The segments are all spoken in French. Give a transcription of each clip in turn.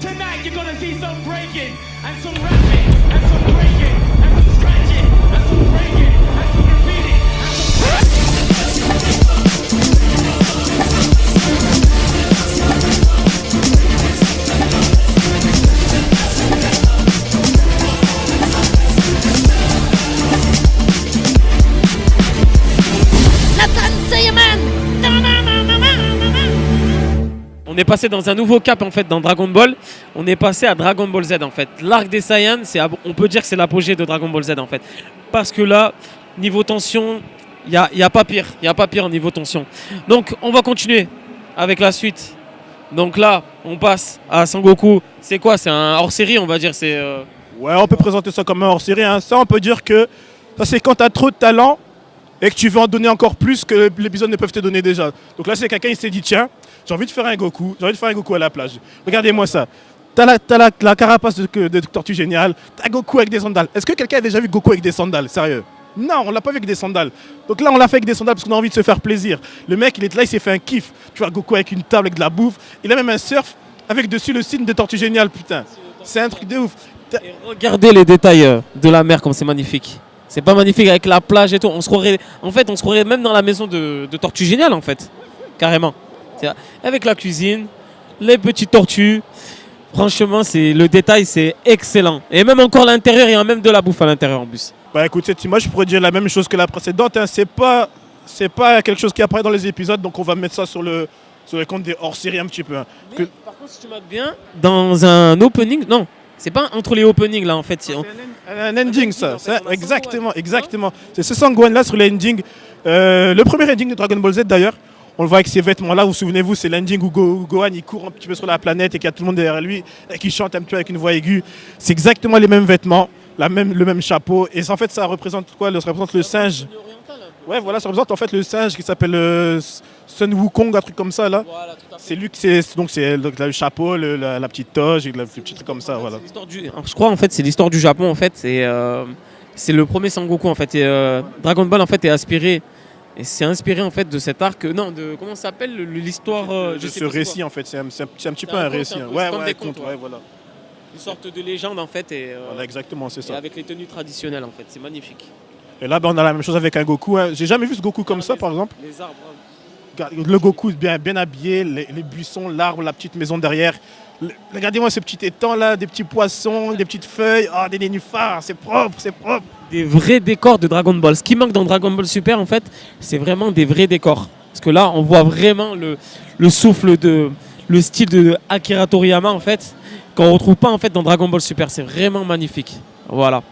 Tonight you're gonna see some breaking and some rapping and some breaking and some scratching and some breaking and some repeating On est passé dans un nouveau cap en fait dans Dragon Ball. On est passé à Dragon Ball Z en fait. L'arc des Saiyans, on peut dire que c'est l'apogée de Dragon Ball Z en fait. Parce que là, niveau tension, il y a pas pire. Il y a pas pire niveau tension. Donc on va continuer avec la suite. Donc là, on passe à Sangoku. C'est quoi? C'est un hors-série, on va dire. Ouais, on peut présenter ça comme un hors-série. Hein. Ça, on peut dire que ça, c'est quand tu as trop de talent et que tu veux en donner encore plus que l'épisode ne peuvent te donner déjà. Donc là, c'est quelqu'un qui s'est dit, tiens, j'ai envie de faire un Goku, à la plage. Regardez-moi ça. T'as la carapace de Tortue Géniale, t'as Goku avec des sandales. Est-ce que quelqu'un a déjà vu Goku avec des sandales? Sérieux? Non, on l'a pas vu avec des sandales. Donc là, on l'a fait avec des sandales parce qu'on a envie de se faire plaisir. Le mec, il est là, il s'est fait un kiff. Tu vois, Goku avec une table, avec de la bouffe. Il a même un surf avec dessus le signe de Tortue Géniale, putain. C'est un truc de ouf. Et regardez les détails de la mer comme c'est magnifique. C'est pas magnifique avec la plage et tout. On se croirait même dans la maison de Tortue Géniale en fait. Carrément. Avec la cuisine, les petites tortues. Franchement, le détail, c'est excellent. Et même encore l'intérieur, il y a même de la bouffe à l'intérieur en plus. Bah écoute, cette image, je pourrais dire la même chose que la précédente. Hein. C'est pas quelque chose qui apparaît dans les épisodes, donc on va mettre ça sur le compte des hors-séries un petit peu. Hein. Par contre, si tu mates bien, dans un opening, non, c'est pas entre les openings là en fait. C'est un ending ça. Exactement. C'est ce Sangwan là sur l'ending. Le premier ending de Dragon Ball Z d'ailleurs. On le voit avec ces vêtements-là, vous souvenez-vous, c'est l'ending où Gohan il court un petit peu sur la planète et qu'il y a tout le monde derrière lui et qui chante un petit peu avec une voix aiguë. C'est exactement les mêmes vêtements, le même chapeau. Et en fait, ça représente quoi? Ça représente le singe. Ouais, voilà, ça représente en fait le singe qui s'appelle Sun Wukong, un truc comme ça là. Voilà, tout à fait. C'est lui qui c'est le chapeau, la petite toge et le petit truc comme ça. Voilà. Je crois en fait c'est l'histoire du Japon en fait. C'est le premier Sangoku en fait. Et, Dragon Ball en fait est inspiré. Et c'est inspiré en fait de cet arc, comment ça s'appelle l'histoire de ce récit en fait, c'est un petit peu un récit. Ouais, des contes, ouais, voilà. Une sorte de légende en fait. Et, voilà, exactement, c'est ça. Et avec les tenues traditionnelles en fait, c'est magnifique. Et là, on a la même chose avec un Goku. Hein. J'ai jamais vu ce Goku comme ça, par exemple. Les arbres. Le Goku bien habillé, les buissons, l'arbre, la petite maison derrière. Regardez-moi ce petit étang là, des petits poissons, des petites feuilles, des nénuphars, c'est propre. Des vrais décors de Dragon Ball. Ce qui manque dans Dragon Ball Super en fait, c'est vraiment des vrais décors. Parce que là, on voit vraiment le souffle le style de Akira Toriyama en fait, qu'on retrouve pas en fait dans Dragon Ball Super. C'est vraiment magnifique. Voilà.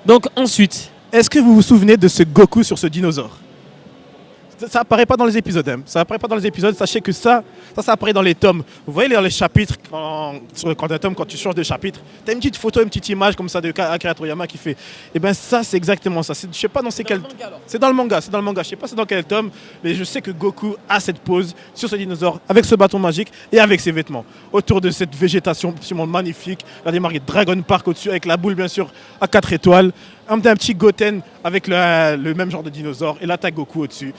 Donc ensuite, est-ce que vous vous souvenez de ce Goku sur ce dinosaure? Ça apparaît pas dans les épisodes. Hein. Ça apparaît pas dans les épisodes. Sachez que ça apparaît dans les tomes. Vous voyez dans les chapitres, quand tu changes de chapitre, tu as une petite photo, une petite image comme ça de Akira Toriyama qui fait. Et bien ça, c'est exactement ça. Je sais pas dans quel. C'est dans le manga. Je sais pas c'est dans quel tome, mais je sais que Goku a cette pose sur ce dinosaure avec ce bâton magique et avec ses vêtements autour de cette végétation absolument magnifique. Regardez marqué Dragon Park au-dessus avec la boule bien sûr à 4 étoiles. Un petit Goten avec le même genre de dinosaure et là t'as Goku au-dessus.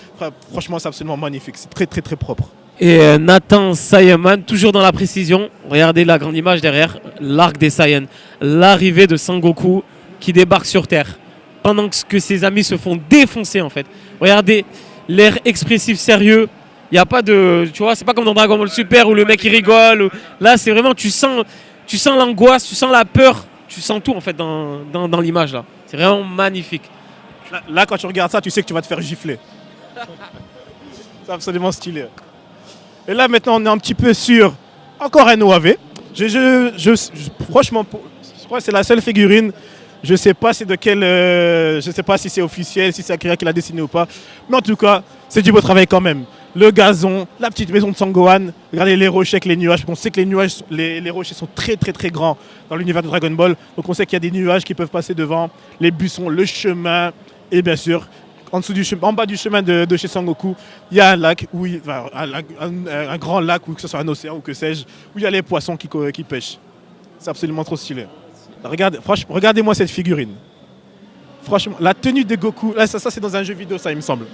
Franchement c'est absolument magnifique, c'est très très très propre. Et Nathan Saiyaman, toujours dans la précision, regardez la grande image derrière, l'arc des Saiyans, l'arrivée de Sangoku qui débarque sur Terre pendant que ses amis se font défoncer en fait. Regardez l'air expressif sérieux, il n'y a pas de, tu vois, c'est pas comme dans Dragon Ball Super où le mec il rigole, là c'est vraiment, tu sens l'angoisse, tu sens la peur, tu sens tout en fait dans l'image là. C'est vraiment magnifique. Là, quand tu regardes ça, tu sais que tu vas te faire gifler. C'est absolument stylé. Et là, maintenant, on est un petit peu sur encore un OAV. Franchement, je crois que c'est la seule figurine. Je ne sais pas c'est de quel, je sais pas si c'est officiel, si c'est Akira qui l'a dessiné ou pas. Mais en tout cas, c'est du beau travail quand même. Le gazon, la petite maison de Sangohan. Regardez les rochers avec les nuages. On sait que les rochers sont très très très grands dans l'univers de Dragon Ball. Donc on sait qu'il y a des nuages qui peuvent passer devant, les buissons, le chemin. Et bien sûr, en bas du chemin de chez Sangoku, il y a un lac, un grand lac, ou que ce soit un océan ou que sais-je, où il y a les poissons qui pêchent. C'est absolument trop stylé. Regardez-moi cette figurine. Franchement, la tenue de Goku, là, ça c'est dans un jeu vidéo, ça il me semble.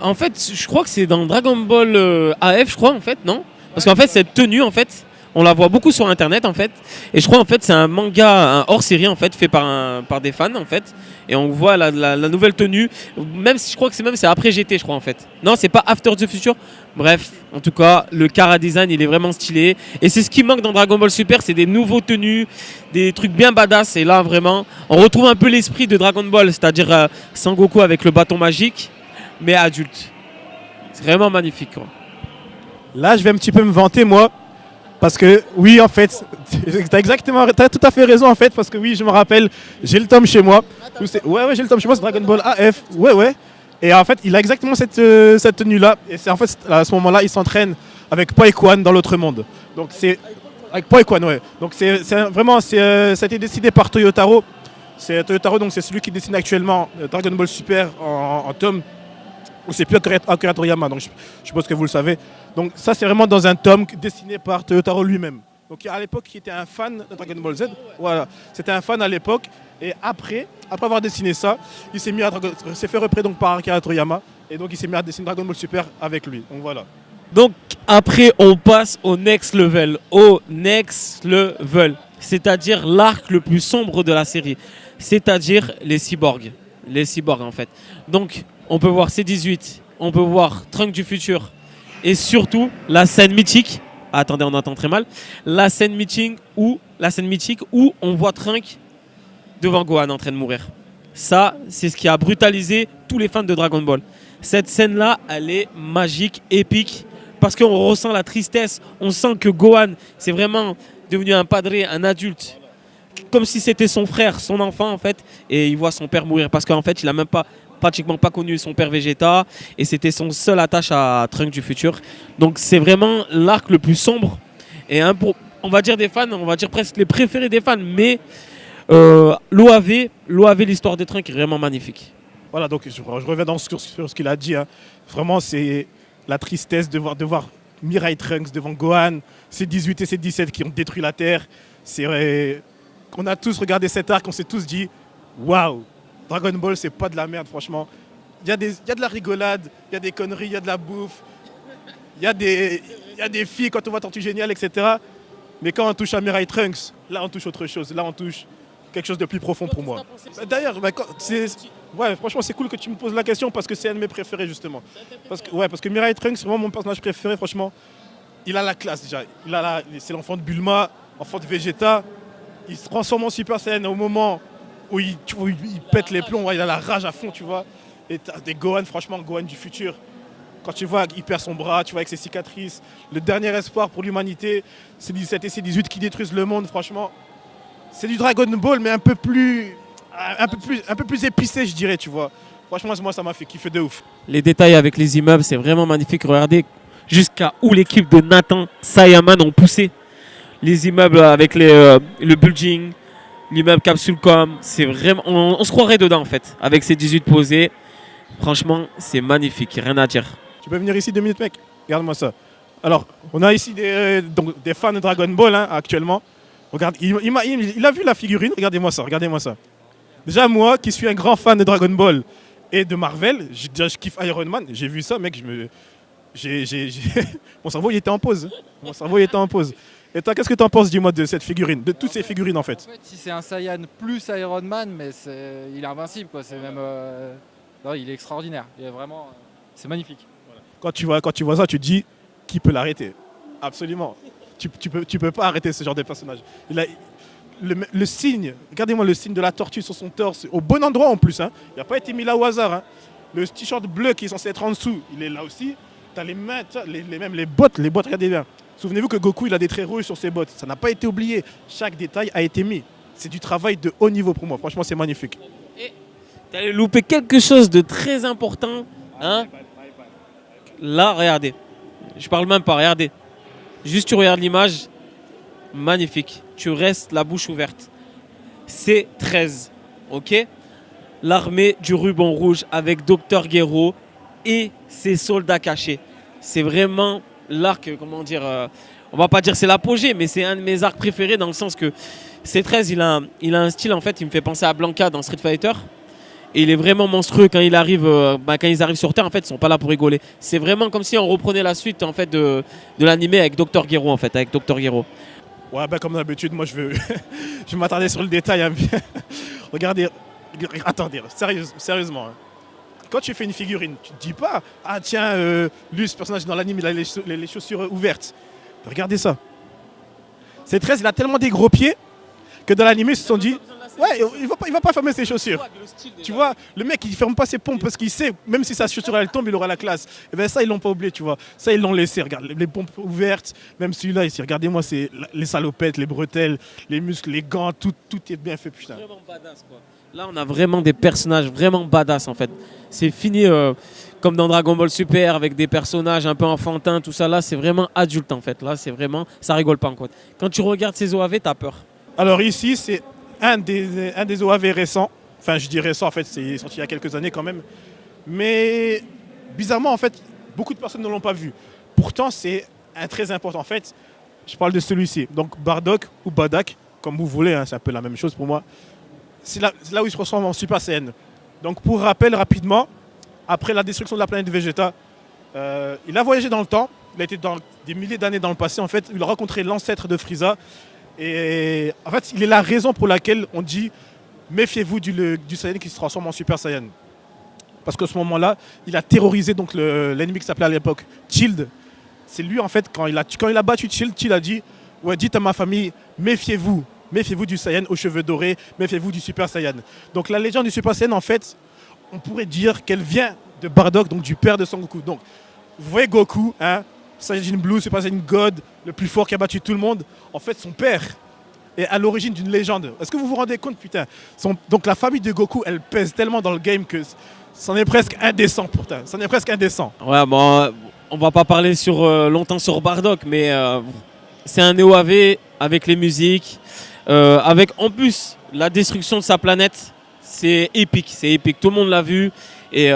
En fait, je crois que c'est dans Dragon Ball AF, je crois, en fait, non? Parce qu'en fait, cette tenue, en fait, on la voit beaucoup sur internet en fait, et je crois en fait c'est un manga, un hors-série en fait, fait par des fans en fait, et on voit la nouvelle tenue, même si je crois que c'est après GT je crois en fait. Non, c'est pas After the Future. Bref, en tout cas, le Kara design il est vraiment stylé, et c'est ce qui manque dans Dragon Ball Super, c'est des nouveaux tenues, des trucs bien badass, et là vraiment, on retrouve un peu l'esprit de Dragon Ball, c'est-à-dire Sangoku avec le bâton magique, mais adulte. C'est vraiment magnifique quoi. Là, je vais un petit peu me vanter, moi. Parce que, oui, en fait, t'as tout à fait raison, en fait. Parce que, oui, je me rappelle, j'ai le tome chez moi. Ouais, j'ai le tome chez moi, c'est Dragon Ball AF. Ouais. Et en fait, il a exactement cette tenue-là. Et c'est en fait, à ce moment-là, il s'entraîne avec Poikwan dans l'autre monde. Donc, c'est. Avec Poikwan, ouais. Donc, vraiment, ça a été décidé par Toyotaro. C'est Toyotaro, donc, c'est celui qui dessine actuellement Dragon Ball Super en tome. Ou c'est plus Akira Toriyama, donc je suppose que vous le savez. Donc ça c'est vraiment dans un tome dessiné par Toyotaro lui-même. Donc à l'époque il était un fan de Dragon Ball Z, voilà, c'était un fan à l'époque. Et après avoir dessiné ça, il s'est fait repris donc par Akira Toriyama. Et donc il s'est mis à dessiner Dragon Ball Super avec lui, donc voilà. Donc après on passe au next level, c'est-à-dire l'arc le plus sombre de la série, c'est-à-dire les cyborgs en fait. Donc on peut voir C18, on peut voir Trunks du futur, et surtout la scène mythique. Attendez, on entend très mal. La scène mythique où on voit Trunks devant Gohan en train de mourir. Ça, c'est ce qui a brutalisé tous les fans de Dragon Ball. Cette scène-là, elle est magique, épique, parce qu'on ressent la tristesse. On sent que Gohan, c'est vraiment devenu un padré, un adulte, comme si c'était son frère, son enfant en fait, et il voit son père mourir parce qu'en fait, il a même pratiquement pas connu son père Vegeta, et c'était son seul attache à Trunks du futur. Donc c'est vraiment l'arc le plus sombre, et on va dire des fans, on va dire presque les préférés des fans, mais l'OAV, l'histoire de Trunks est vraiment magnifique. Voilà, donc je reviens sur ce qu'il a dit, hein. Vraiment c'est la tristesse de voir Mirai Trunks devant Gohan, ces 18 et ces 17 qui ont détruit la Terre. On a tous regardé cet arc, on s'est tous dit waouh, Dragon Ball, c'est pas de la merde, franchement. Il y a de la rigolade, il y a des conneries, il y a de la bouffe, il y a des filles quand on voit Tortue Géniale, etc. Mais quand on touche à Mirai Trunks, là on touche autre chose. Là on touche quelque chose de plus profond pour moi. D'ailleurs, franchement, c'est cool que tu me poses la question parce que c'est un de mes préférés, justement. Parce que Mirai Trunks, c'est vraiment mon personnage préféré, franchement. Il a la classe déjà. C'est l'enfant de Bulma, enfant de Vegeta. Il se transforme en Super Saiyan au moment où il pète les plombs, il a la rage à fond, tu vois. Et t'as des Gohan, franchement, Gohan du futur. Quand tu vois qu'il perd son bras, tu vois, avec ses cicatrices, le dernier espoir pour l'humanité, c'est 17 et c'est 18 qui détruisent le monde, franchement. C'est du Dragon Ball, mais un peu plus épicé, je dirais, tu vois. Franchement, moi, ça m'a fait kiffer de ouf. Les détails avec les immeubles, c'est vraiment magnifique. Regardez jusqu'à où l'équipe de Nathan Sayaman ont poussé. Les immeubles avec le building, l'immeuble Capsule.com, c'est vraiment, on se croirait dedans en fait, avec ces 18 posés. Franchement, c'est magnifique, rien à dire. Tu peux venir ici 2 minutes, mec? Regarde-moi ça. Alors, on a ici des fans de Dragon Ball, hein, actuellement. Regarde, il a vu la figurine, regardez-moi ça. Déjà, moi, qui suis un grand fan de Dragon Ball et de Marvel, je kiffe Iron Man, j'ai vu ça, mec, mon cerveau, il était en pause. Et toi, qu'est-ce que tu en penses, dis-moi, de cette figurine, de toutes ces figurines en fait? Si c'est un Saiyan plus Iron Man, mais il est invincible, quoi. C'est même, non, il est extraordinaire. Il est vraiment, c'est magnifique. Quand tu vois ça, tu te dis, qui peut l'arrêter? Absolument. Tu peux pas arrêter ce genre de personnage. Il a le signe, regardez-moi le signe de la tortue sur son torse, au bon endroit en plus. Hein. Il n'a pas été mis là au hasard. Hein. Le t-shirt bleu qui est censé être en dessous, il est là aussi. Tu as les mains, même les bottes, regardez bien. Souvenez-vous que Goku, il a des traits rouges sur ses bottes. Ça n'a pas été oublié. Chaque détail a été mis. C'est du travail de haut niveau pour moi. Franchement, c'est magnifique. Et tu allais louper quelque chose de très important. Hein. Là, regardez. Je parle même pas, regardez. Juste tu regardes l'image. Magnifique. Tu restes la bouche ouverte. C'est 13. Ok? L'armée du ruban rouge avec Dr Gero et ses soldats cachés. C'est vraiment l'arc, comment dire, on va pas dire c'est l'apogée, mais c'est un de mes arcs préférés dans le sens que C13, il a un style, en fait, il me fait penser à Blanca dans Street Fighter. Et il est vraiment monstrueux quand il arrive, quand ils arrivent sur Terre. En fait, ils sont pas là pour rigoler. C'est vraiment comme si on reprenait la suite en fait de l'animé avec Dr. Gero en fait, avec Dr. Gero. Ouais, bah, comme d'habitude, moi je veux, je vais m'attarder sur le détail. Hein. Regardez, attendez, sérieusement. Hein. Quand tu fais une figurine, tu te dis pas, ah tiens, lui, ce personnage dans l'anime, il a les chaussures ouvertes. Regardez ça. C'est 13, il a tellement des gros pieds que dans l'anime, ils se sont dit, ouais, il va pas fermer ses chaussures. Tu vois, le mec, il ferme pas ses pompes parce qu'il sait, même si sa chaussure elle tombe, il aura la classe. Et bien ça, ils l'ont pas oublié, tu vois. Ça, ils l'ont laissé. Regarde, les pompes ouvertes, même celui-là ici. Regardez-moi, c'est les salopettes, les bretelles, les muscles, les gants, tout est bien fait, putain. Vraiment badass, quoi. Là, on a vraiment des personnages vraiment badass, en fait. C'est fini comme dans Dragon Ball Super avec des personnages un peu enfantins, tout ça. Là, c'est vraiment adulte, en fait. Là, c'est vraiment, ça rigole pas, en fait. Quand tu regardes ces OAV, t'as peur. Alors ici, c'est un des OAV récents. Enfin, je dis récent, en fait, c'est sorti il y a quelques années quand même. Mais bizarrement, en fait, beaucoup de personnes ne l'ont pas vu. Pourtant, c'est un très important. En fait, je parle de celui-ci. Donc, Bardock ou Badak, comme vous voulez, hein, c'est un peu la même chose pour moi. C'est là où il se transforme en Super Saiyan. Donc, pour rappel, rapidement, après la destruction de la planète Vegeta, il a voyagé dans le temps. Il a été dans des milliers d'années dans le passé. En fait, il a rencontré l'ancêtre de Frieza. Et en fait, il est la raison pour laquelle on dit méfiez-vous du Saiyan qui se transforme en Super Saiyan. Parce qu'à ce moment-là, il a terrorisé donc l'ennemi qui s'appelait à l'époque Child. C'est lui, en fait, quand il a battu Child, Child a dit ouais, dites à ma famille, méfiez-vous du Saiyan aux cheveux dorés, méfiez-vous du Super Saiyan. Donc la légende du Super Saiyan, en fait, on pourrait dire qu'elle vient de Bardock, donc du père de Sangoku. Donc, vous voyez Goku, hein, Saiyajin Blue, Super Saiyan God, le plus fort qui a battu tout le monde. En fait, son père est à l'origine d'une légende. Est-ce que vous vous rendez compte, putain? Donc la famille de Goku, elle pèse tellement dans le game que c'en est presque indécent, putain. C'en est presque indécent. Ouais, bon, on va pas parler longtemps sur Bardock, mais c'est un OAV avec les musiques, avec en plus la destruction de sa planète. C'est épique, Tout le monde l'a vu. Et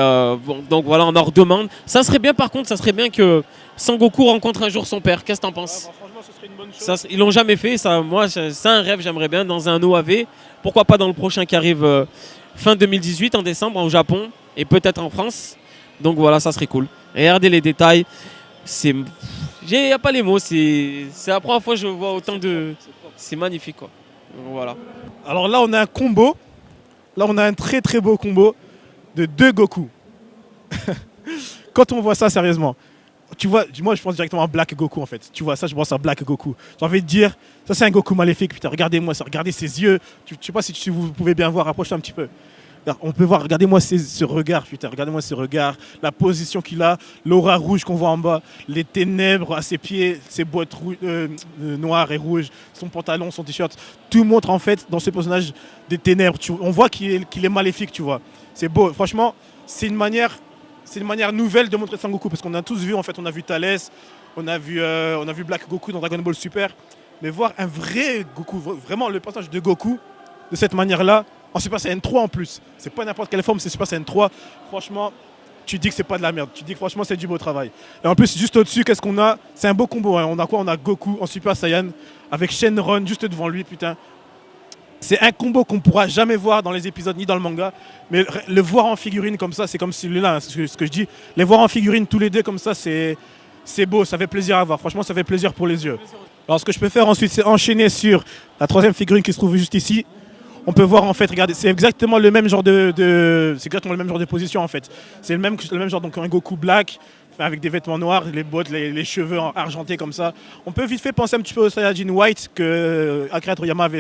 donc voilà, on en redemande. Ça serait bien, par contre, que Sangoku rencontre un jour son père. Qu'est-ce que t'en penses? Franchement, ce serait une bonne chose. Ils l'ont jamais fait. Ça, moi, c'est un rêve. J'aimerais bien dans un OAV. Pourquoi pas dans le prochain qui arrive fin 2018 en décembre au Japon et peut-être en France. Donc voilà, ça serait cool. Regardez les détails. Il n'y a pas les mots. C'est la première fois que je vois autant de. C'est magnifique, quoi. Donc, voilà. Alors là, on a un combo. Là, on a un très très beau combo de 2 Goku. Quand on voit ça sérieusement, tu vois, moi je pense directement à Black Goku en fait. Tu vois ça, je pense à Black Goku. J'ai envie de dire, ça c'est un Goku maléfique. Putain, regardez-moi ça, regardez ses yeux. Je sais pas si vous pouvez bien voir, rapprochez un petit peu. On peut voir, regardez-moi ce regard, putain, regardez-moi ce regard, la position qu'il a, l'aura rouge qu'on voit en bas, les ténèbres à ses pieds, ses boîtes noires et rouges, son pantalon, son t-shirt. Tout montre en fait dans ce personnage des ténèbres. On voit qu'il est maléfique, tu vois. C'est beau, franchement, c'est une manière nouvelle de montrer Sangoku parce qu'on a tous vu, en fait, on a vu Thales, on a vu Black Goku dans Dragon Ball Super, mais voir un vrai Goku, vraiment le personnage de Goku de cette manière-là, en Super Saiyan 3 en plus, c'est pas n'importe quelle forme, c'est Super Saiyan 3, franchement, tu dis que c'est pas de la merde, tu dis que franchement c'est du beau travail. Et en plus, juste au-dessus, qu'est-ce qu'on a? C'est un beau combo, hein. On a quoi? On a Goku en Super Saiyan avec Shenron juste devant lui, putain. C'est un combo qu'on ne pourra jamais voir dans les épisodes ni dans le manga. Mais le voir en figurine comme ça, c'est comme celui-là, hein, ce que je dis. Les voir en figurine tous les deux comme ça, c'est beau, ça fait plaisir à voir. Franchement, ça fait plaisir pour les yeux. Alors ce que je peux faire ensuite, c'est enchaîner sur la 3e figurine qui se trouve juste ici. On peut voir en fait, regardez, c'est exactement le même genre c'est exactement le même genre de position en fait. C'est le même genre, donc un Goku Black, avec des vêtements noirs, les bottes, les cheveux argentés comme ça. On peut vite fait penser un petit peu au Saiyajin White que Akira Toriyama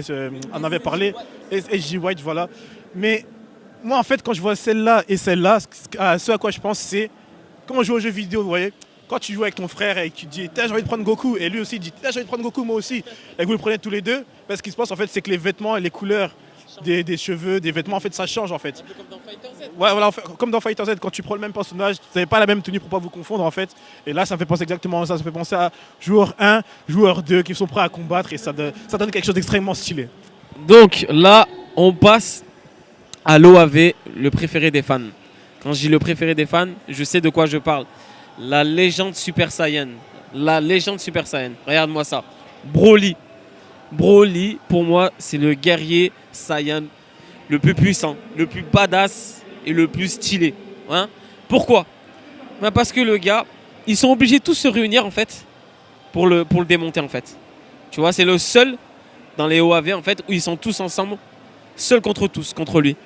en avait parlé, SG White, voilà. Mais moi en fait, quand je vois celle-là et celle-là, ce à quoi je pense, c'est quand on joue aux jeux vidéo, vous voyez, quand tu joues avec ton frère et que tu dis j'ai envie de prendre Goku, et lui aussi dit j'ai envie de prendre Goku, moi aussi, et que vous le prenez tous les deux, ce qui se passe en fait, c'est que les vêtements et les couleurs des cheveux, des vêtements, en fait, ça change en fait. Un peu comme dans Fighter Z. Ouais, voilà, comme dans Fighter Z, quand tu prends le même personnage, vous n'avez pas la même tenue pour pas vous confondre en fait. Et là, ça me fait penser exactement à ça. Ça me fait penser à joueur 1, joueur 2 qui sont prêts à combattre et ça donne quelque chose d'extrêmement stylé. Donc là, on passe à l'OAV, le préféré des fans. Quand je dis le préféré des fans, je sais de quoi je parle. La légende Super Saiyan. La légende Super Saiyan. Regarde-moi ça. Broly. Broly, pour moi, c'est le guerrier Saiyan le plus puissant, le plus badass et le plus stylé. Hein. Pourquoi? Ben parce que le gars, ils sont obligés de tous se réunir en fait pour le démonter en fait. Tu vois, c'est le seul dans les OAV en fait où ils sont tous ensemble, seuls contre tous, contre lui.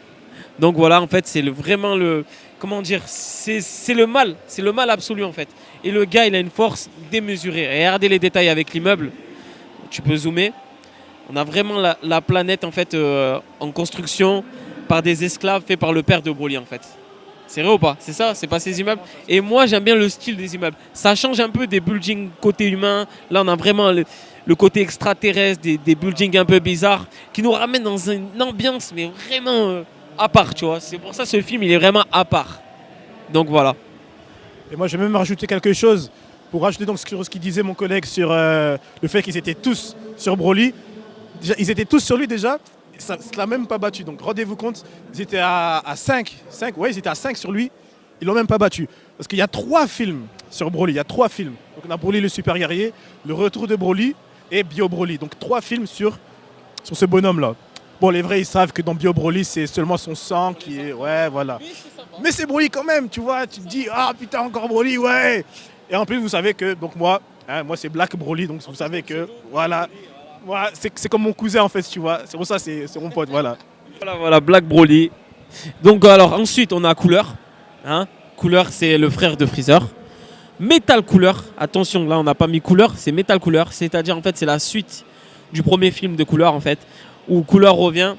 Donc voilà, en fait, c'est vraiment le, comment dire, c'est le mal absolu en fait. Et le gars, il a une force démesurée. Et regardez les détails avec l'immeuble. Tu peux zoomer. On a vraiment la planète en fait en construction par des esclaves faits par le père de Broly en fait. C'est vrai ou pas? C'est ça, c'est pas ces immeubles. Et moi, j'aime bien le style des immeubles. Ça change un peu des buildings côté humain. Là, on a vraiment le côté extraterrestre, des buildings un peu bizarres qui nous ramènent dans une ambiance mais vraiment à part, tu vois. C'est pour ça que ce film, il est vraiment à part. Donc voilà. Et moi, je vais même rajouter quelque chose pour rajouter donc sur ce qu'il disait mon collègue sur le fait qu'ils étaient tous sur Broly. Déjà, ils étaient tous sur lui déjà. Ça ne l'a même pas battu. Donc rendez-vous compte, ils étaient à 5. Ouais, ils étaient à 5 sur lui. Ils l'ont même pas battu. Parce qu'il y a 3 films sur Broly. Il y a 3 films. Donc on a Broly le super guerrier, le retour de Broly et Bio Broly. Donc 3 films sur ce bonhomme-là. Bon, les vrais, ils savent que dans Bio Broly, c'est seulement son sang qui est... Ouais, voilà. Mais c'est Broly quand même, tu vois. Tu te dis, ah putain, encore Broly, ouais. Et en plus, vous savez que, donc moi c'est Black Broly. Donc vous savez que, voilà. Voilà, c'est comme mon cousin en fait, tu vois. C'est pour ça, c'est mon pote, voilà. Voilà, Black Broly. Donc alors ensuite, on a Couleur. Hein. Couleur, c'est le frère de Freezer. Metal Couleur, attention, là on n'a pas mis Couleur, c'est Metal Couleur. C'est-à-dire en fait, c'est la suite du premier film de Couleur en fait, où Couleur revient,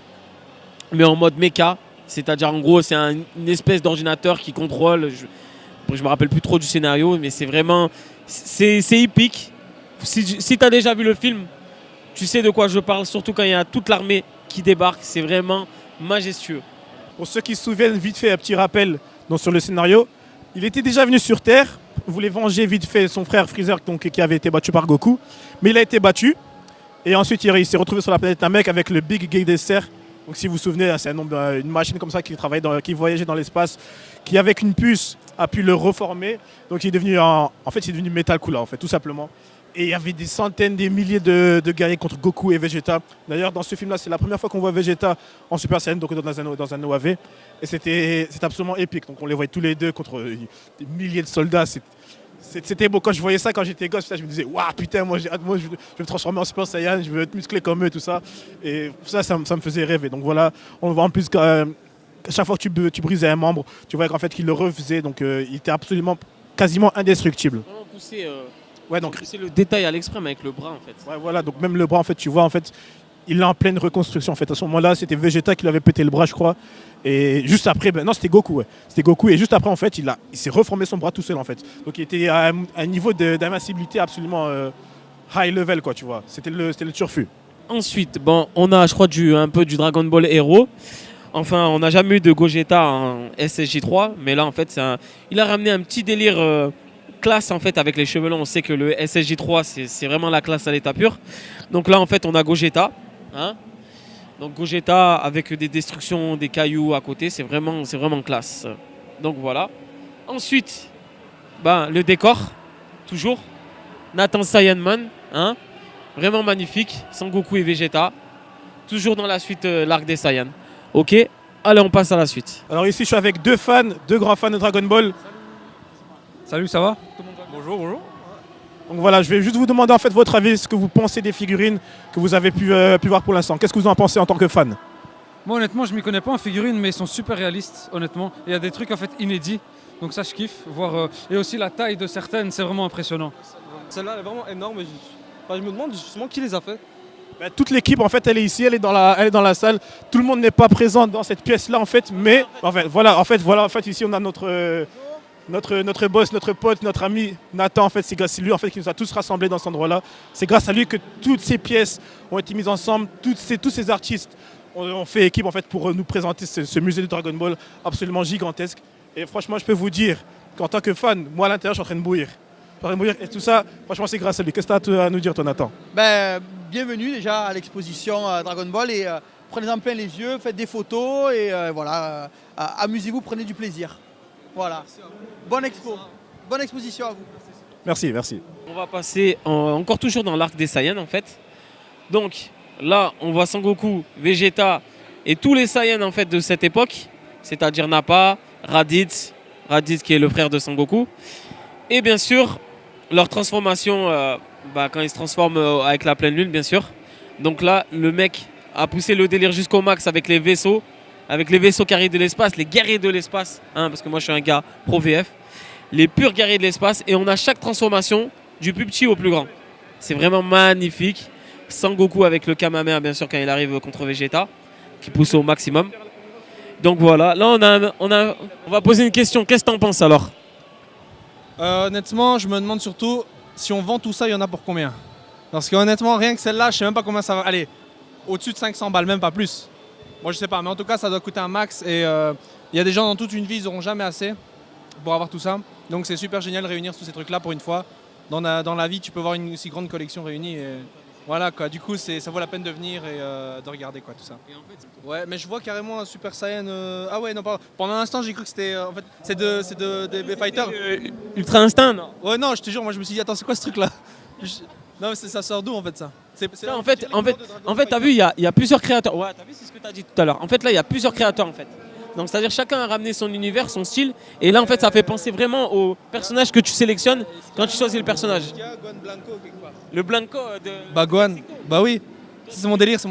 mais en mode mecha. C'est-à-dire en gros, c'est une espèce d'ordinateur qui contrôle. Je me rappelle plus trop du scénario, mais c'est vraiment, c'est épique. Si tu as déjà vu le film, tu sais de quoi je parle, surtout quand il y a toute l'armée qui débarque. C'est vraiment majestueux. Pour ceux qui se souviennent, vite fait, un petit rappel donc, sur le scénario. Il était déjà venu sur Terre, voulait venger vite fait son frère Freezer donc, qui avait été battu par Goku. Mais il a été battu. Et ensuite, il s'est retrouvé sur la planète Namek avec le Big Geyser. Donc si vous vous souvenez, c'est une machine comme ça qui voyageait dans l'espace, qui avec une puce a pu le reformer. Donc il est devenu il est devenu Metal Couleur en fait, tout simplement. Et il y avait des centaines, des milliers de guerriers contre Goku et Vegeta. D'ailleurs, dans ce film-là, c'est la première fois qu'on voit Vegeta en Super Saiyan, donc dans un OAV. Et c'était absolument épique. Donc on les voyait tous les deux contre des milliers de soldats. C'était beau. Quand je voyais ça, quand j'étais gosse, je me disais, waouh, putain, moi je vais me transformer en Super Saiyan, je veux être musclé comme eux, tout ça. Et ça me faisait rêver. Donc voilà, on voit en plus qu'à chaque fois que tu brisais un membre, tu vois qu'en fait qu'il le refaisait. Donc il était quasiment indestructible. Ouais, donc c'est le détail à l'extrême avec le bras en fait. Ouais, voilà, donc même le bras en fait, tu vois en fait, il est en pleine reconstruction en fait. À ce moment-là, c'était Vegeta qui lui avait pété le bras, je crois. Et juste après, non, c'était Goku, ouais. C'était Goku et juste après en fait, il s'est reformé son bras tout seul en fait. Donc il était à un niveau d'invincibilité absolument high level quoi, tu vois. C'était le turfu. Ensuite, bon, on a je crois un peu du Dragon Ball Hero. Enfin, on n'a jamais eu de Gogeta en SSJ3, mais là en fait, il a ramené un petit délire classe en fait avec les cheveux longs. On sait que le SSJ3 c'est vraiment la classe à l'état pur. Donc là en fait on a Gogeta, hein. Donc Gogeta avec des destructions, des cailloux à côté, c'est vraiment classe. Donc voilà. Ensuite, le décor, toujours Nathan Saiyanman, hein, vraiment magnifique. Sangoku et Vegeta, toujours dans la suite l'arc des Saiyans. Ok, allez on passe à la suite. Alors ici je suis avec deux grands fans de Dragon Ball. Salut, ça va? Bonjour. Donc voilà, je vais juste vous demander en fait votre avis, ce que vous pensez des figurines que vous avez pu voir pour l'instant. Qu'est-ce que vous en pensez en tant que fan? Moi honnêtement, je m'y connais pas en figurines, mais ils sont super réalistes, honnêtement. Il y a des trucs en fait inédits, donc ça je kiffe. Et aussi la taille de certaines, c'est vraiment impressionnant. Celle-là elle est vraiment énorme. Je me demande justement qui les a fait. Toute l'équipe en fait elle est ici, elle est dans la salle. Tout le monde n'est pas présent dans cette pièce-là en fait, mais en fait ici on a notre boss, notre pote, notre ami Nathan, en fait, c'est grâce à lui en fait, qui nous a tous rassemblés dans cet endroit-là. C'est grâce à lui que toutes ces pièces ont été mises ensemble, tous ces artistes ont fait équipe en fait, pour nous présenter ce musée de Dragon Ball absolument gigantesque. Et franchement, je peux vous dire qu'en tant que fan, moi à l'intérieur, je suis en train de bouillir. Et tout ça, franchement, c'est grâce à lui. Qu'est-ce que tu as à nous dire, toi, Nathan? Bienvenue déjà à l'exposition Dragon Ball et prenez-en plein les yeux, faites des photos et voilà, amusez-vous, prenez du plaisir. Voilà. Bonne expo. Bonne exposition à vous. Merci. On va passer encore toujours dans l'arc des Saiyans en fait. Donc là, on voit Sangoku, Vegeta et tous les Saiyans en fait de cette époque c'est-à-dire Nappa, Raditz qui est le frère de Sangoku. Et bien sûr, leur transformation, quand ils se transforment avec la pleine lune, bien sûr. Donc là, le mec a poussé le délire jusqu'au max avec les vaisseaux carrés de l'espace, les guerriers de l'espace, hein, parce que moi je suis un gars pro VF, les purs guerriers de l'espace, et on a chaque transformation du plus petit au plus grand. C'est vraiment magnifique. Sangoku avec le Kamehameha, bien sûr, quand il arrive contre Vegeta, qui pousse au maximum. Donc voilà, là on va poser une question. Qu'est-ce que t'en penses alors? Honnêtement, je me demande surtout si on vend tout ça, il y en a pour combien? Parce que honnêtement, rien que celle-là, je sais même pas combien ça va. Allez, au-dessus de 500 balles, même pas plus. Moi, je sais pas, mais en tout cas, ça doit coûter un max. Et il y a des gens dans toute une vie, ils n'auront jamais assez pour avoir tout ça. Donc c'est super génial de réunir tous ces trucs-là pour une fois. Dans la vie, tu peux voir une aussi grande collection réunie. Et voilà quoi, du coup, ça vaut la peine de venir et de regarder quoi, tout ça. Ouais, mais je vois carrément un Super Saiyan. Ah ouais, non, pardon. Pendant un instant, j'ai cru que c'était. En fait, c'est des fighters. Ultra Instinct, non? Ouais, non, je te jure, moi je me suis dit, attends, c'est quoi ce truc-là? Non, mais ça sort d'où en fait ça? Ça, en fait, t'as vu, il y a plusieurs créateurs. Ouais, t'as vu, c'est ce que t'as dit tout à l'heure. En fait, là, il y a plusieurs créateurs, en fait. Donc, c'est-à-dire chacun a ramené son univers, son style. Et là, en fait, ça fait penser vraiment au personnage que tu sélectionnes quand tu choisis le personnage. Il y a Gohan Blanco quelque part. Le Blanco de... Bah Gohan, bah oui. C'est mon délire ça.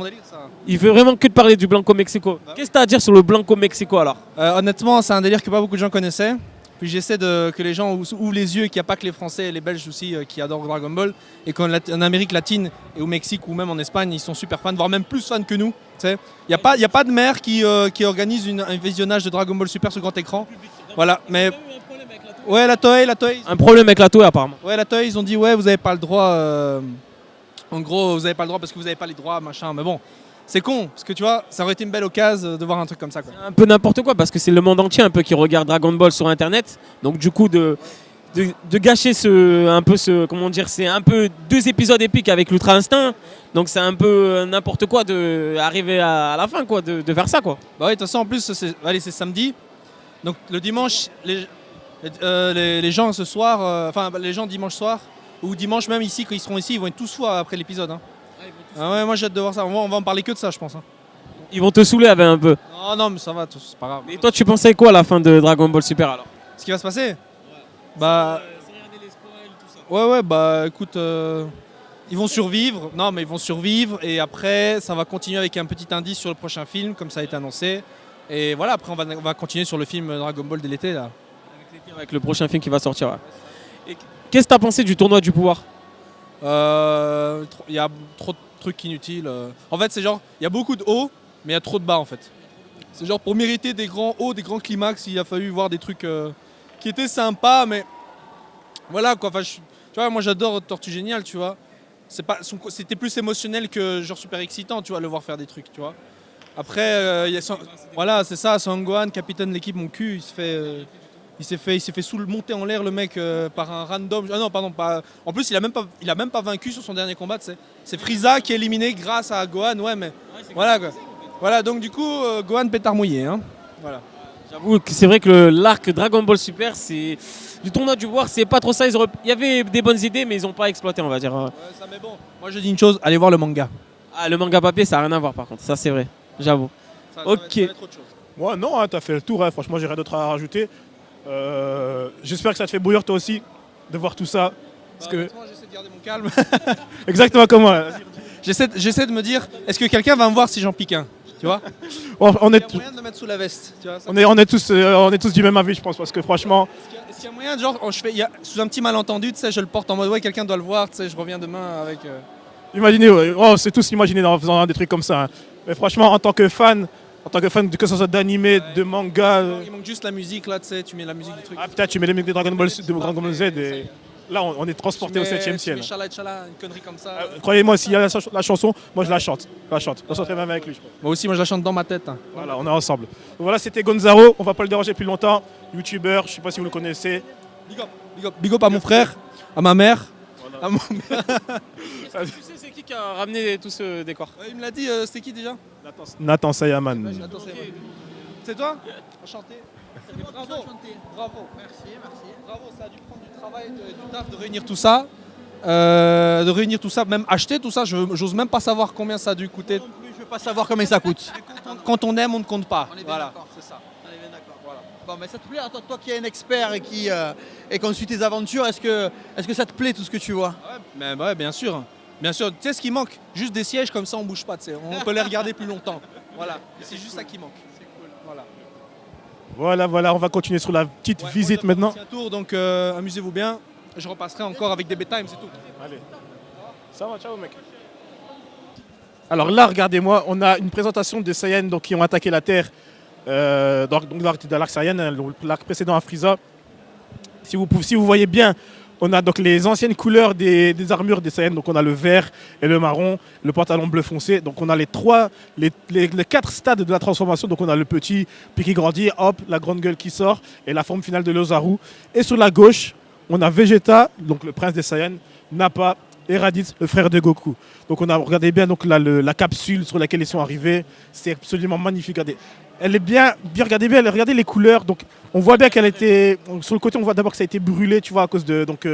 Il veut vraiment que de parler du Blanco Mexico. Qu'est-ce que t'as à dire sur le Blanco Mexico, alors? Honnêtement, c'est un délire que pas beaucoup de gens connaissaient. Puis j'essaie que les gens ouvrent les yeux et qu'il n'y a pas que les Français et les Belges aussi qui adorent Dragon Ball. Et qu'en Amérique latine et au Mexique ou même en Espagne, ils sont super fans, voire même plus fans que nous. Il n'y a pas de mère qui organise un visionnage de Dragon Ball Super sur grand écran. Voilà, mais... Ouais, la Toei. Un problème avec la Toei, apparemment. Ouais, la Toei, ils ont dit, ouais, vous n'avez pas le droit... En gros, vous n'avez pas le droit parce que vous n'avez pas les droits, machin. Mais bon, c'est con, parce que tu vois, ça aurait été une belle occasion de voir un truc comme ça, quoi. Un peu n'importe quoi, parce que c'est le monde entier un peu qui regarde Dragon Ball sur Internet. Donc du coup, de gâcher comment dire, c'est un peu 2 épisodes épiques avec l'Ultra Instinct. Donc c'est un peu n'importe quoi d'arriver à la fin, quoi, de faire ça, quoi. Bah oui, de toute façon, en plus, c'est samedi. Donc le dimanche, les gens ce soir, les gens dimanche soir, ou dimanche même ici, quand ils seront ici, ils vont être tous fous après l'épisode. Hein. Ah ouais, moi j'ai hâte de voir ça. On va en parler que de ça, je pense. Hein. Ils vont te saouler avec un peu. Non, mais ça va, c'est pas grave. Et toi, tu pensais quoi à la fin de Dragon Ball Super, alors? Ce qui va se passer? Bah... Ouais, bah écoute, ils vont survivre. Non, mais ils vont survivre. Et après, ça va continuer avec un petit indice sur le prochain film, comme ça a été annoncé. Et voilà, après, on va continuer sur le film Dragon Ball de l'été, là. Avec le prochain film qui va sortir, ouais. Et qu'est-ce que t'as pensé du tournoi du pouvoir? Il y a trop de trucs inutiles. En fait, c'est genre, il y a beaucoup de hauts, mais il y a trop de bas, en fait. C'est genre, pour mériter des grands hauts, des grands climax, il a fallu voir des trucs qui étaient sympas, mais... Voilà, quoi. Enfin, tu vois, moi, j'adore Tortue Géniale, tu vois. C'était plus émotionnel que genre super excitant, tu vois, le voir faire des trucs, tu vois. Après, voilà, c'est ça, Son Gohan, capitaine de l'équipe, mon cul, il s'est fait monter en l'air le mec par un random. Ah non, pardon, pas. En plus, il a même pas vaincu sur son dernier combat. C'est Frieza qui est éliminé grâce à Gohan, ouais, mais voilà quoi. Voilà, donc du coup, Gohan pétard mouillé, hein. Voilà. J'avoue que c'est vrai que l'arc Dragon Ball Super, c'est du tournoi du pouvoir, c'est pas trop ça. Il y avait des bonnes idées, mais ils ont pas exploité, on va dire. Ouais, ça, mais bon. Moi, je dis une chose, allez voir le manga. Ah, le manga papier, ça a rien à voir, par contre. Ça, c'est vrai. J'avoue. Ok. Ça va être autre chose. Ouais, non, t'as fait le tour. Hein. Franchement, j'ai rien d'autre à rajouter. J'espère que ça te fait bouillir toi aussi de voir tout ça. Parce que... Honnêtement, j'essaie de garder mon calme. Exactement comme moi. J'essaie de me dire, est-ce que quelqu'un va me voir si j'en pique un? Tu vois? On Il y est, a moyen de le mettre sous la veste. Tu vois, ça. on est tous du même avis, je pense, parce que franchement, Est-ce qu'il y a moyen, genre, sous un petit malentendu, tu sais, je le porte en mode, ouais, quelqu'un doit le voir, tu sais, je reviens demain avec... imaginez, ouais, on s'est tous imaginé en faisant des trucs comme ça. Hein. Mais franchement, en tant que fan, que ce soit d'animé, de manga, Il manque juste la musique, là, tu sais, tu mets la musique du truc. peut-être tu mets les musiques de Dragon Ball Z et là, on est transporté au 7ème ciel. Chala, une connerie comme ça. Croyez-moi, s'il y a la chanson, moi je la chante. Je chanterai même avec lui, je pense. Moi aussi, moi, je la chante dans ma tête. Hein. Voilà, on est ensemble. Voilà, c'était Gonzaro. On va pas le déranger plus longtemps. YouTuber, je sais pas si vous le connaissez. Big up à mon frère, à ma mère. Voilà. À mon... Tu sais, c'est qui a ramené tout ce décor? Ouais, il me l'a dit, c'était qui déjà? Nathan Sayaman. Attends, c'est toi? Enchanté. Bravo. Merci. Bravo, ça a dû prendre du travail, du taf de réunir tout ça. Même acheter tout ça, j'ose même pas savoir combien ça a dû coûter. Je veux pas savoir combien ça coûte. Quand on aime, on ne compte pas. On est bien d'accord. C'est ça. On est bien d'accord. Voilà. Bon, mais ça te plaît, toi qui es un expert et qu'on suit tes aventures, est-ce que ça te plaît tout ce que tu vois? Mais ouais, bien sûr. Bien sûr. Tu sais ce qui manque? Juste des sièges comme ça, on bouge pas. Tu sais. On peut les regarder plus longtemps. Voilà. C'est juste ça qui manque. C'est cool. Voilà. Voilà, on va continuer sur la petite visite maintenant. Un tour, donc amusez-vous bien. Je repasserai encore avec des bedtime, c'est tout. Allez. Ça va, ciao mec. Alors là, regardez-moi, on a une présentation des Saiyans donc, qui ont attaqué la Terre dans l'arc Saiyan, hein, l'arc précédent à Frieza. Si vous voyez bien, on a donc les anciennes couleurs des armures des Saiyans. Donc on a le vert et le marron, le pantalon bleu foncé. Donc on a les 4 stades de la transformation. Donc on a le petit, puis qui grandit, hop, la grande gueule qui sort et la forme finale de l'Ozaru. Et sur la gauche, on a Vegeta, donc le prince des Saiyans, Nappa et Raditz, le frère de Goku. Donc on a regardé bien donc, la capsule sur laquelle ils sont arrivés. C'est absolument magnifique. Regardez. Elle est bien regardez les couleurs. Donc on voit bien qu'elle était. Sur le côté, on voit d'abord que ça a été brûlé, tu vois, à cause de. Donc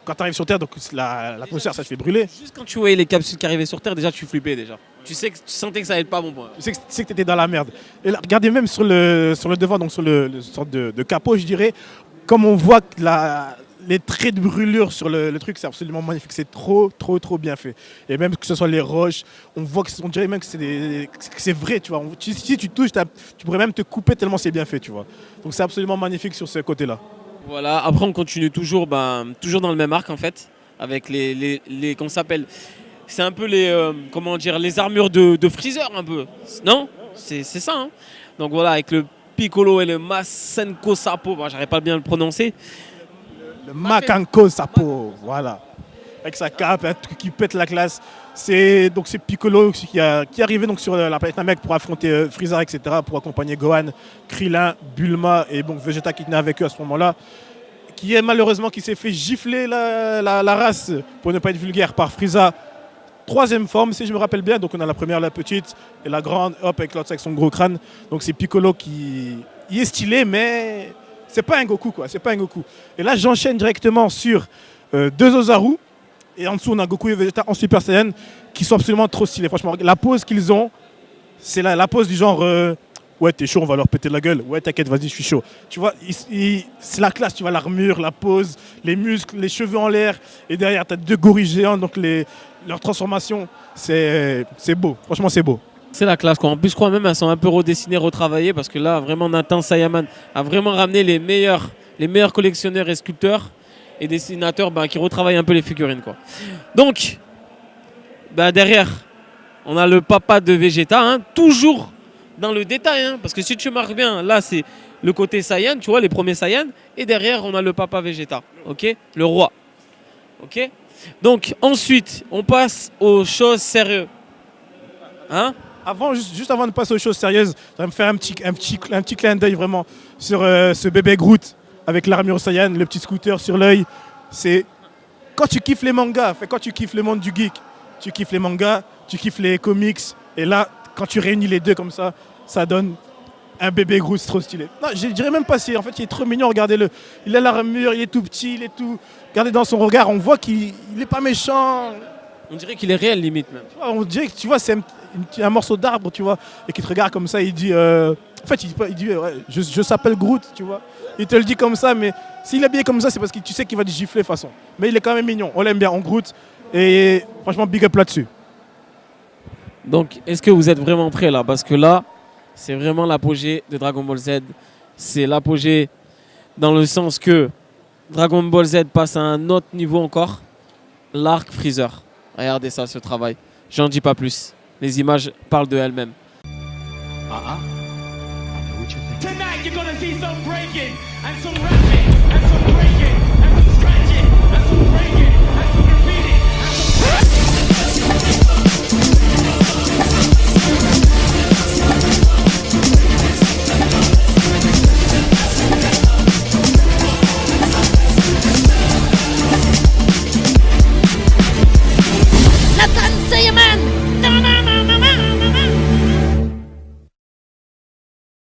quand tu arrives sur Terre, donc l'atmosphère, ça se fait brûler. Juste quand tu voyais les capsules qui arrivaient sur Terre, déjà tu flippais déjà. Tu sentais que ça allait être pas bon point. Tu sais que tu étais dans la merde. Et là, regardez même sur le devant, donc sur le sorte de capot, je dirais, comme on voit que les traits de brûlure sur le truc, c'est absolument magnifique. C'est trop bien fait. Et même que ce soit les roches, on dirait même que c'est vrai, tu vois. Si tu touches, tu pourrais même te couper tellement c'est bien fait, tu vois. Donc c'est absolument magnifique sur ce côté-là. Voilà, après on continue toujours dans le même arc en fait, avec les qu'on s'appelle, c'est un peu les armures de Freezer un peu, non? C'est ça, hein. Donc voilà, avec le Piccolo et le Masenko Sapo, j'arrive pas bien à le prononcer. Le Makanko Sapo, voilà. Avec sa cape, un truc qui pète la classe. C'est Piccolo qui est arrivé donc, sur la planète Namek pour affronter Freezer, etc., pour accompagner Gohan, Krillin, Bulma et donc Vegeta qui tenait avec eux à ce moment-là. Qui s'est fait gifler la race, pour ne pas être vulgaire, par Frieza. 3e forme, si je me rappelle bien. Donc on a la première, la petite, et la grande, hop, avec l'autre avec son gros crâne. Donc c'est Piccolo qui est stylé, mais c'est pas un Goku, quoi. C'est pas un Goku. Et là, j'enchaîne directement sur 2 Ozaru. Et en dessous, on a Goku et Vegeta en Super Saiyan qui sont absolument trop stylés. Franchement, la pose qu'ils ont, c'est la pose du genre ouais, t'es chaud, on va leur péter la gueule. Ouais, t'inquiète, vas-y, je suis chaud. Tu vois, c'est la classe, tu vois, l'armure, la pose, les muscles, les cheveux en l'air. Et derrière, t'as 2 gorilles géants, donc leur transformation, c'est beau. Franchement, c'est beau. C'est la classe, quoi. En plus, je crois même elles sont un peu redessinées, retravaillées, parce que là, vraiment, Nathan Sayaman a vraiment ramené les meilleurs collectionneurs et sculpteurs et dessinateurs qui retravaillent un peu les figurines, quoi. Donc, derrière, on a le papa de Vegeta, hein, toujours dans le détail, hein, parce que si tu marques bien, là, c'est le côté Saiyan, tu vois, les premiers Saiyans, et derrière, on a le papa Vegeta, ok, le roi, ok. Donc, ensuite, on passe aux choses sérieuses, hein. Juste avant de passer aux choses sérieuses, je vais me faire un petit clin d'œil vraiment sur ce bébé Groot avec l'armure Saiyan, le petit scooter sur l'œil. C'est quand tu kiffes les mangas, quand tu kiffes le monde du geek, tu kiffes les mangas, tu kiffes les comics, et là, quand tu réunis les deux comme ça, ça donne un bébé Groot trop stylé. Non, je dirais même pas, en fait, il est trop mignon, regardez-le. Il a l'armure, il est tout petit, il est tout. Regardez dans son regard, on voit qu'il n'est pas méchant. On dirait qu'il est réel, limite même. Tu vois, on dirait que tu vois, c'est un morceau d'arbre, tu vois, et qu'il te regarde comme ça, il dit. En fait, il dit ouais, je s'appelle Groot, tu vois. Il te le dit comme ça, mais s'il est habillé comme ça, c'est parce que tu sais qu'il va te gifler de toute façon. Mais il est quand même mignon, on l'aime bien, on Groot. Et franchement, big up là-dessus. Donc, est-ce que vous êtes vraiment prêts là? Parce que là, c'est vraiment l'apogée de Dragon Ball Z. C'est l'apogée dans le sens que Dragon Ball Z passe à un autre niveau encore. L'arc Freezer. Regardez ça, ce travail. J'en dis pas plus. Les images parlent de elles-mêmes. Tonight you're gonna see some breaking